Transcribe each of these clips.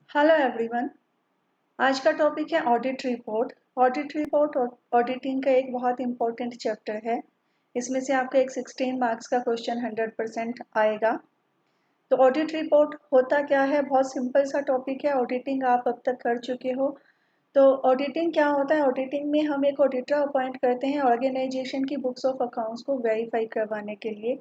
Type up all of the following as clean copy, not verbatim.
Hello everyone. आज का topic है audit report. Audit report auditing का एक बहुत इंपॉर्टेंट चैप्टर है। इसमें से आपका एक 16 मार्क्स का क्वेश्चन 100% आएगा। तो ऑडिट रिपोर्ट होता क्या है? बहुत सिंपल सा टॉपिक है। ऑडिटिंग आप अब तक कर चुके हो। तो ऑडिटिंग क्या होता है? ऑडिटिंग में हम एक ऑडिटर अपॉइंट करते हैं ऑर्गेनाइजेशन की बुक्स ऑफ अकाउंट्स को वेरीफाई करवाने के लिए।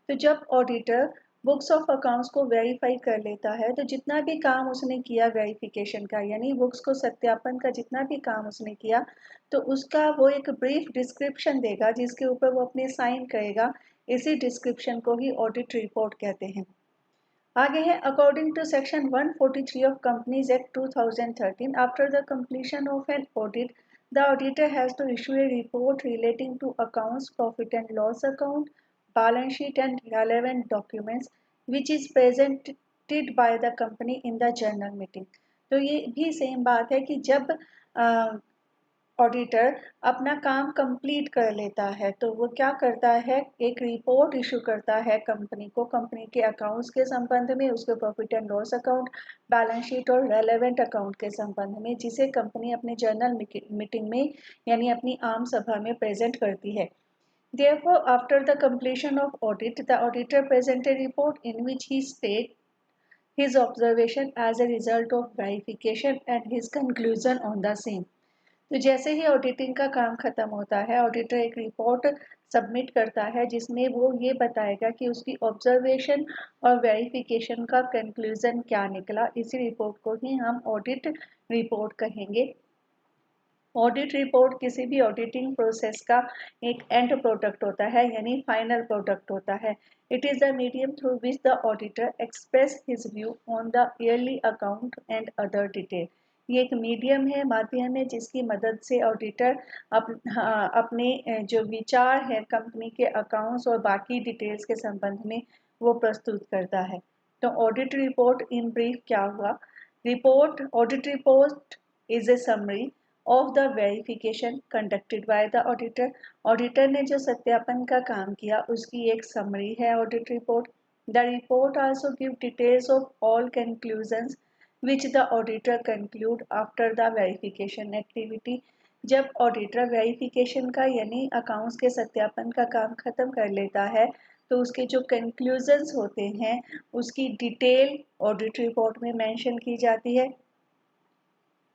तो जब ऑडिटर बुक्स ऑफ अकाउंट्स को वेरीफाई कर लेता है तो जितना भी काम उसने किया वेरिफिकेशन का, यानी बुक्स को सत्यापन का जितना भी काम उसने किया, तो उसका वो एक ब्रीफ डिस्क्रिप्शन देगा जिसके ऊपर वो अपने साइन करेगा। इसी डिस्क्रिप्शन को ही ऑडिट रिपोर्ट कहते हैं। आगे है, according to section 143 of companies act 2013, after the completion of an audit the auditor has to issue a report relating to accounts, profit and loss account, balance sheet and relevant documents which is presented by the company in the general meeting. तो ये भी same बात है कि जब auditor अपना काम complete कर लेता है तो वो क्या करता है, एक रिपोर्ट इशू करता है कंपनी को, कंपनी के अकाउंट्स के संबंध में, उसके profit and loss account, balance sheet और रेलेवेंट अकाउंट के संबंध में, जिसे कंपनी अपने जर्नल मीटिंग में यानी अपनी आम सभा में प्रेजेंट करती है। Therefore, after the completion of audit, the auditor presents a report in which he states his observation as a result of verification and his conclusion on the same। तो जैसे ही ऑडिटिंग का काम खत्म होता है, ऑडिटर एक रिपोर्ट सबमिट करता है जिसमें वो ये बताएगा कि उसकी ऑब्जर्वेशन और वेरिफिकेशन का कंक्लूजन क्या निकला। इसी रिपोर्ट को ही हम ऑडिट रिपोर्ट कहेंगे। ऑडिट रिपोर्ट किसी भी ऑडिटिंग प्रोसेस का एक एंड प्रोडक्ट होता है, यानी फाइनल प्रोडक्ट होता है। It is the medium through which the auditor express his view on the yearly account and other detail. ये एक मीडियम है, माध्यम है, जिसकी मदद से ऑडिटर अपने जो विचार है कंपनी के अकाउंट्स और बाकी डिटेल्स के संबंध में वो प्रस्तुत करता है। तो ऑडिट रिपोर्ट इन ब्रीफ क्या हुआ? Audit report is a summary of the verification conducted by the auditor. Auditor ने जो सत्यापन का काम किया उसकी एक समरी है audit report. The report also give details of all conclusions which the auditor conclude after the verification activity. जब ऑडिटर वेरिफिकेशन का यानी अकाउंट्स के सत्यापन का काम खत्म कर लेता है तो उसके जो कंक्लूजन्स होते हैं उसकी डिटेल ऑडिट रिपोर्ट में मेंशन की जाती है।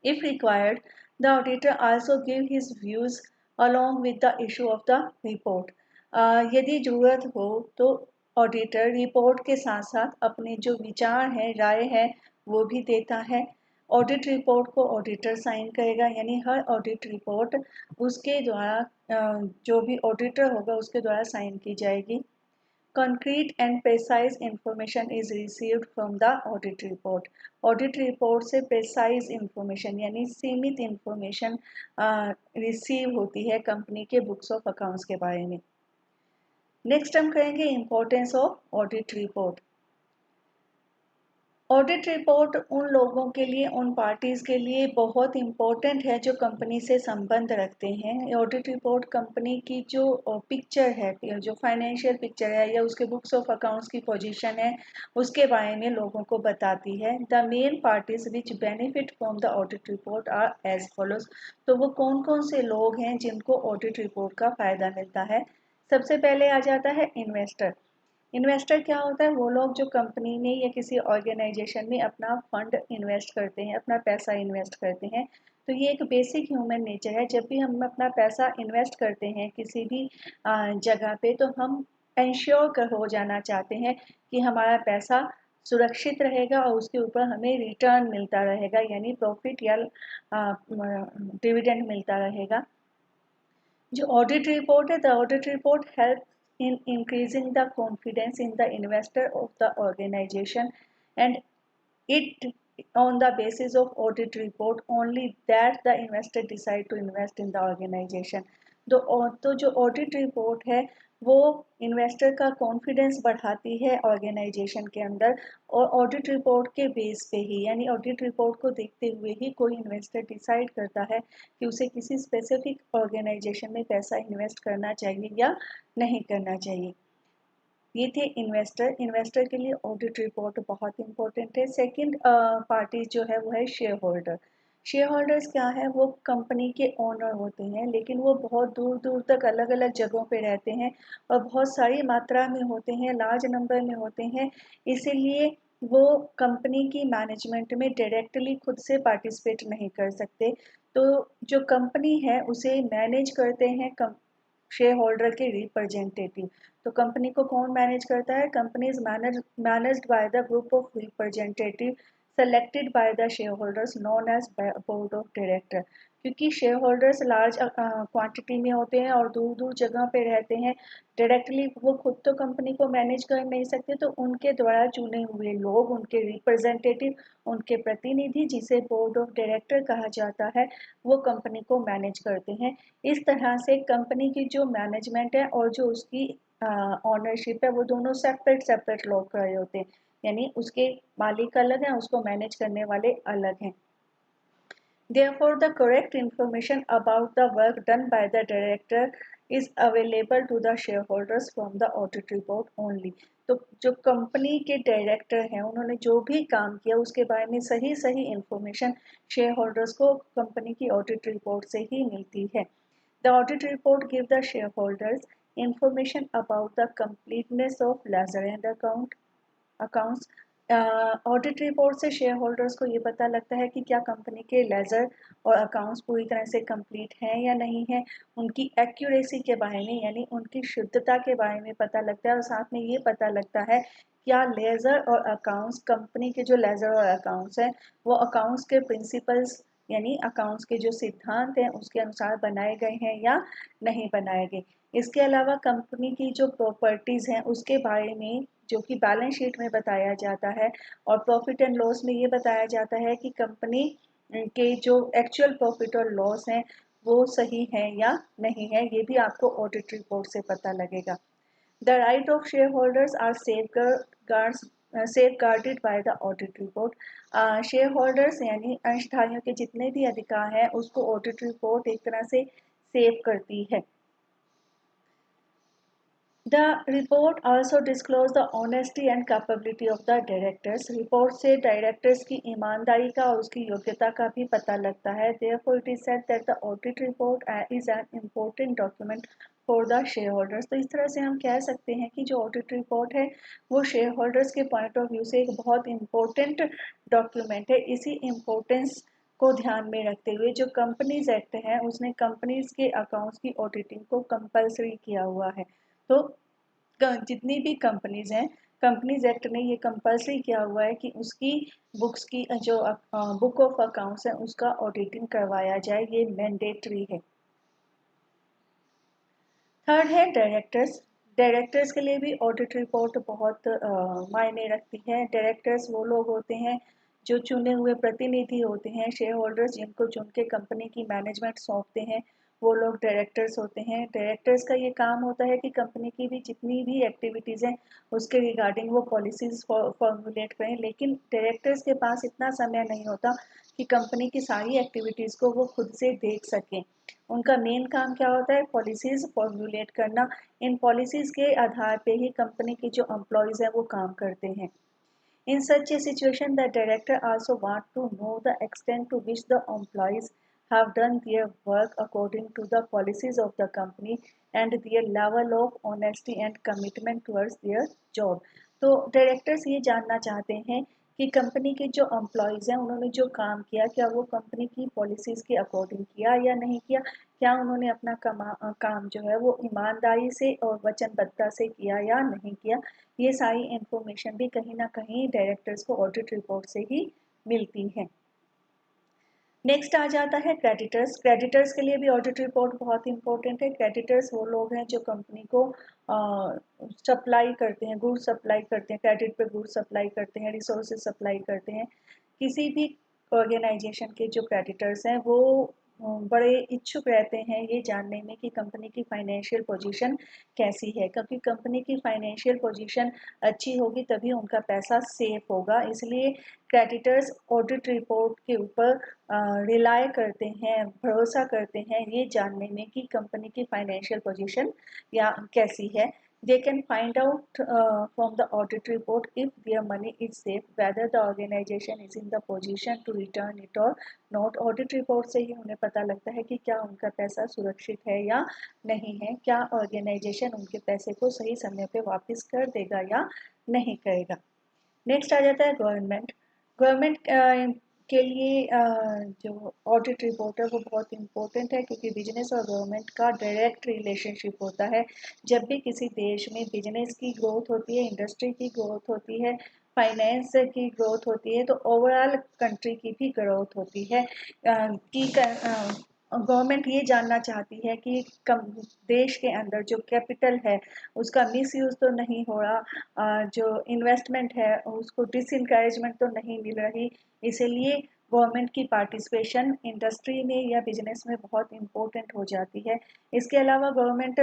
If required, the auditor also give his views along with the issue of the report। यदि जरूरत हो तो ऑडिटर रिपोर्ट के साथ साथ अपने जो विचार हैं, राय है, वो भी देता है। ऑडिट रिपोर्ट को ऑडिटर साइन करेगा, यानी हर ऑडिट रिपोर्ट उसके द्वारा जो भी ऑडिटर होगा उसके द्वारा साइन की जाएगी। Concrete and precise information is received from the audit report। Audit report से प्रेसाइज इंफॉर्मेशन यानी सीमित इंफॉर्मेशन रिसीव होती है कंपनी के बुक्स ऑफ अकाउंट्स के बारे में। नेक्स्ट हम करेंगे importance of audit report. Audit report उन लोगों के लिए, उन पार्टीज के लिए बहुत इम्पोर्टेंट है जो कंपनी से संबंध रखते हैं। ऑडिट रिपोर्ट कंपनी की जो पिक्चर है, जो फाइनेंशियल पिक्चर है या उसके बुक्स ऑफ अकाउंट्स की पोजीशन है, उसके बारे में लोगों को बताती है। The main parties which benefit from the audit report are as follows. तो वो कौन कौन से लोग हैं जिनको ऑडिट रिपोर्ट का फायदा मिलता है? सबसे पहले आ जाता है इन्वेस्टर। इन्वेस्टर क्या होता है? वो लोग जो कंपनी में या किसी ऑर्गेनाइजेशन में अपना फंड इन्वेस्ट करते हैं, अपना पैसा इन्वेस्ट करते हैं। तो ये एक बेसिक ह्यूमन नेचर है। जब भी हम अपना पैसा इन्वेस्ट करते हैं किसी भी जगह पे, तो हम इंश्योर हो जाना चाहते हैं कि हमारा पैसा सुरक्षित रहेगा और उसके ऊपर हमें रिटर्न मिलता रहेगा, यानी प्रॉफिट या डिविडेंड मिलता रहेगा। जो ऑडिट रिपोर्ट है, the audit report help in increasing the confidence in the investor of the organization, and it on the basis of audit report only that the investor decide to invest in the organization। तो जो audit report है वो investor का confidence बढ़ाती है organisation के अंदर, और ऑडिट रिपोर्ट के बेस पे ही, यानी ऑडिट रिपोर्ट को देखते हुए ही कोई इन्वेस्टर डिसाइड करता है कि उसे किसी स्पेसिफिक ऑर्गेनाइजेशन में पैसा इन्वेस्ट करना चाहिए या नहीं करना चाहिए। ये थे इन्वेस्टर। इन्वेस्टर के लिए ऑडिट रिपोर्ट बहुत इंपॉर्टेंट है। सेकंड पार्टी जो है वो है शेयर होल्डर। शेयर होल्डर्स क्या है, वो कंपनी के ओनर होते हैं, लेकिन वो बहुत दूर दूर तक अलग अलग जगहों पे रहते हैं और बहुत सारी मात्रा में होते हैं, लार्ज नंबर में होते हैं। इसीलिए वो कंपनी की मैनेजमेंट में डायरेक्टली खुद से पार्टिसिपेट नहीं कर सकते। तो जो कंपनी है उसे मैनेज करते हैं शेयर होल्डर के रिप्रेजेंटेटिव। तो कंपनी को कौन मैनेज करता है? Company is managed by the group of representative selected by the shareholders known as board of director. क्योंकि शेयर होल्डर्स लार्ज क्वांटिटी में होते हैं और दूर दूर जगह पे रहते हैं, डायरेक्टली वो खुद तो कंपनी को मैनेज कर नहीं सकते, तो उनके द्वारा चुने हुए लोग, उनके रिप्रेजेंटेटिव, उनके प्रतिनिधि, जिसे बोर्ड ऑफ डायरेक्टर कहा जाता है, वो कंपनी को मैनेज करते हैं। इस तरह से कंपनी की जो मैनेजमेंट है और जो उसकी ऑनरशिप है, वो दोनों सेपरेट सेपरेट लोग कर रहे होते हैं। यानी उसके मालिक अलग हैं, उसको मैनेज करने वाले अलग हैं। Therefore, the correct information about the work done by the director is available to the shareholders from the audit report only. तो जो कंपनी के डायरेक्टर हैं, उन्होंने जो भी काम किया उसके बारे में सही सही इंफॉर्मेशन शेयर होल्डर्स को कंपनी की ऑडिट रिपोर्ट से ही मिलती है। The audit report gives the shareholders information about the completeness of ledger and accounts। Audit report से शेयर होल्डर्स को ये पता लगता है कि क्या कंपनी के लेजर और अकाउंट्स पूरी तरह से कंप्लीट हैं या नहीं है। उनकी एक्यूरेसी के बारे में, यानी उनकी शुद्धता के बारे में पता लगता है, और साथ में ये पता लगता है क्या लेजर और अकाउंट्स, कंपनी के जो लेजर और अकाउंट्स हैं, वो अकाउंट्स के प्रिंसिपल्स यानी अकाउंट्स के जो सिद्धांत हैं उसके अनुसार बनाए गए हैं या नहीं बनाए गए। इसके अलावा कंपनी की जो प्रॉपर्टीज़ हैं उसके बारे में, जो कि बैलेंस शीट में बताया जाता है, और प्रॉफिट एंड लॉस में ये बताया जाता है कि कंपनी के जो एक्चुअल प्रॉफिट और लॉस हैं वो सही है या नहीं है। ये भी आपको ऑडिट रिपोर्ट से पता लगेगा। The right of shareholders are safeguarded by the audit report। Shareholders यानी अंशधारियों के जितने भी अधिकार हैं उसको ऑडिट रिपोर्ट एक तरह से सेव करती है। The report also disclosed the honesty and capability of the directors। Report से डायरेक्टर्स की ईमानदारी का और उसकी योग्यता का भी पता लगता है। Therefore, it is said that the audit report is an important document for the shareholders। तो इस तरह से हम कह सकते हैं कि जो ऑडिट रिपोर्ट है वो शेयर होल्डर्स के पॉइंट ऑफ व्यू से एक बहुत इम्पोर्टेंट डॉक्यूमेंट है। इसी इम्पोर्टेंस को ध्यान में रखते हुए जो कंपनीज एक्ट है उसने कंपनीज के अकाउंट्स की ऑडिटिंग को कंपलसरी किया हुआ है। तो जितनी भी कंपनीज हैं, कंपनीज एक्ट ने ये कंपलसरी किया हुआ है कि उसकी बुक्स की जो बुक ऑफ अकाउंट्स है उसका ऑडिटिंग करवाया जाए, ये मैंडेटरी है। थर्ड है डायरेक्टर्स। डायरेक्टर्स के लिए भी ऑडिट रिपोर्ट बहुत मायने रखती है। डायरेक्टर्स वो लोग होते हैं जो चुने हुए प्रतिनिधि होते हैं, शेयर होल्डर्स जिनको चुन के कंपनी की मैनेजमेंट सौंपते हैं, वो लोग डायरेक्टर्स होते हैं। डायरेक्टर्स का ये काम होता है कि कंपनी की भी जितनी भी एक्टिविटीज़ हैं उसके रिगार्डिंग वो पॉलिसीज़ फॉर्मुलेट करें, लेकिन डायरेक्टर्स के पास इतना समय नहीं होता कि कंपनी की सारी एक्टिविटीज़ को वो खुद से देख सकें। उनका मेन काम क्या होता है? पॉलिसीज़ फॉर्मुलेट करना। इन पॉलिसीज़ के आधार पे ही कंपनी के जो एम्प्लॉयज़ हैं वो काम करते हैं। In such a situation, the director also want to know the extent to which the employees have done their work according to the policies of the company and their level of honesty and commitment towards their job। तो directors ये जानना चाहते हैं कि company के जो employees हैं उन्होंने जो काम किया, क्या वो कंपनी की पॉलिसीज़ के अकॉर्डिंग किया या नहीं किया, क्या उन्होंने अपना काम जो है वो ईमानदारी से और वचनबद्धता से किया या नहीं किया। ये सारी इंफॉर्मेशन भी कहीं ना कहीं डायरेक्टर्स को ऑडिट रिपोर्ट से ही मिलती है। नेक्स्ट आ जाता है क्रेडिटर्स। क्रेडिटर्स के लिए भी ऑडिट रिपोर्ट बहुत इंपॉर्टेंट है। क्रेडिटर्स वो लोग हैं जो कंपनी को सप्लाई करते हैं, गुड्स सप्लाई करते हैं, क्रेडिट पे गुड्स सप्लाई करते हैं, रिसोर्सेज सप्लाई करते हैं। किसी भी ऑर्गेनाइजेशन के जो क्रेडिटर्स हैं वो बड़े इच्छुक रहते हैं ये जानने में कि कंपनी की फाइनेंशियल पोजीशन कैसी है, क्योंकि कंपनी की फाइनेंशियल पोजीशन अच्छी होगी तभी उनका पैसा सेफ होगा। इसलिए क्रेडिटर्स ऑडिट रिपोर्ट के ऊपर रिलाय करते हैं, भरोसा करते हैं ये जानने में कि कंपनी की फाइनेंशियल पोजीशन या कैसी है। They can find out from the audit report if their money is safe, whether the organization is in the position to return it or not. Audit report से ही उन्हें पता लगता है कि क्या उनका पैसा सुरक्षित है या नहीं है, क्या ऑर्गेनाइजेशन उनके पैसे को सही समय पे वापस कर देगा या नहीं करेगा। नेक्स्ट आ जाता है गवर्नमेंट। गवर्नमेंट के लिए जो ऑडिट रिपोर्ट है वो बहुत इंपॉर्टेंट है, क्योंकि बिजनेस और गवर्नमेंट का डायरेक्ट रिलेशनशिप होता है। जब भी किसी देश में बिजनेस की ग्रोथ होती है, इंडस्ट्री की ग्रोथ होती है, फाइनेंस की ग्रोथ होती है, तो ओवरऑल कंट्री की भी ग्रोथ होती है। कि गवर्नमेंट ये जानना चाहती है कि कम देश के अंदर जो कैपिटल है उसका मिसयूज तो नहीं हो रहा, जो इन्वेस्टमेंट है उसको डिसइनकरेजमेंट तो नहीं मिल रही। इसीलिए गवर्नमेंट की पार्टिसिपेशन इंडस्ट्री में या बिजनेस में बहुत इम्पोर्टेंट हो जाती है। इसके अलावा गवर्नमेंट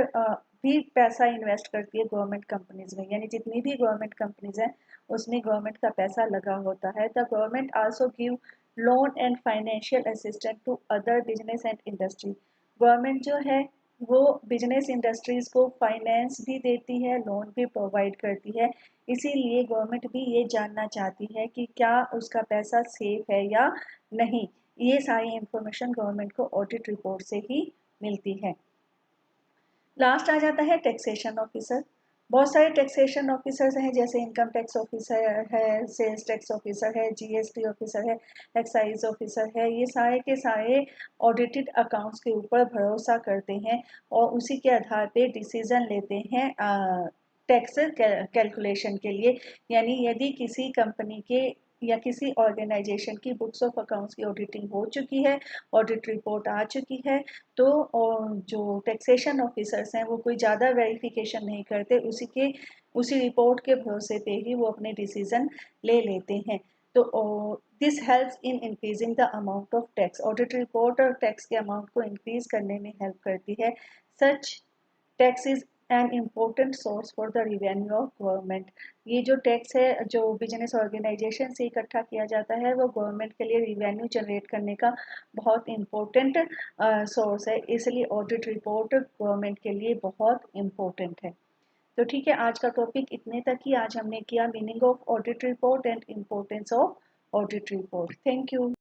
भी पैसा इन्वेस्ट करती है गवर्नमेंट कंपनीज में, यानी जितनी भी गवर्नमेंट कंपनीज हैं उसमें गवर्नमेंट का पैसा लगा होता है। The government also give loan and financial assistance to other business and industry. Government जो है वो बिजनेस इंडस्ट्रीज को फाइनेंस भी देती है, लोन भी प्रोवाइड करती है। इसीलिए गवर्नमेंट भी ये जानना चाहती है कि क्या उसका पैसा सेफ है या नहीं। ये सारी इंफॉर्मेशन गवर्नमेंट को ऑडिट रिपोर्ट से ही मिलती है। लास्ट आ जाता है टैक्सेशन ऑफिसर। बहुत सारे टैक्सेशन ऑफिसर्स हैं, जैसे इनकम टैक्स ऑफिसर है, सेल्स टैक्स ऑफिसर है, जीएसटी ऑफिसर है, एक्साइज ऑफिसर है। ये सारे के सारे ऑडिटेड अकाउंट्स के ऊपर भरोसा करते हैं और उसी के आधार पे डिसीजन लेते हैं टैक्स कैलकुलेशन के लिए। यानी यदि किसी कंपनी के या किसी ऑर्गेनाइजेशन की बुक्स ऑफ अकाउंट्स की ऑडिटिंग हो चुकी है, ऑडिट रिपोर्ट आ चुकी है, तो जो टैक्सेशन ऑफिसर्स हैं वो कोई ज़्यादा वेरिफिकेशन नहीं करते, उसी रिपोर्ट के भरोसे पे ही वो अपने डिसीजन ले लेते हैं। तो this helps in increasing the amount of tax. Audit report और टैक्स के अमाउंट को इंक्रीज करने में हेल्प करती है। Such tax is an important source for the revenue of government. ये जो टैक्स है जो बिजनेस ऑर्गेनाइजेशन से इकट्ठा किया जाता है वो गवर्नमेंट के लिए रिवेन्यू जनरेट करने का बहुत इम्पोर्टेंट सोर्स है। इसलिए ऑडिट रिपोर्ट गवर्नमेंट के लिए बहुत इम्पोर्टेंट है। तो ठीक है, आज का टॉपिक इतने तक ही। आज हमने किया meaning of audit report and importance of audit report. Thank you.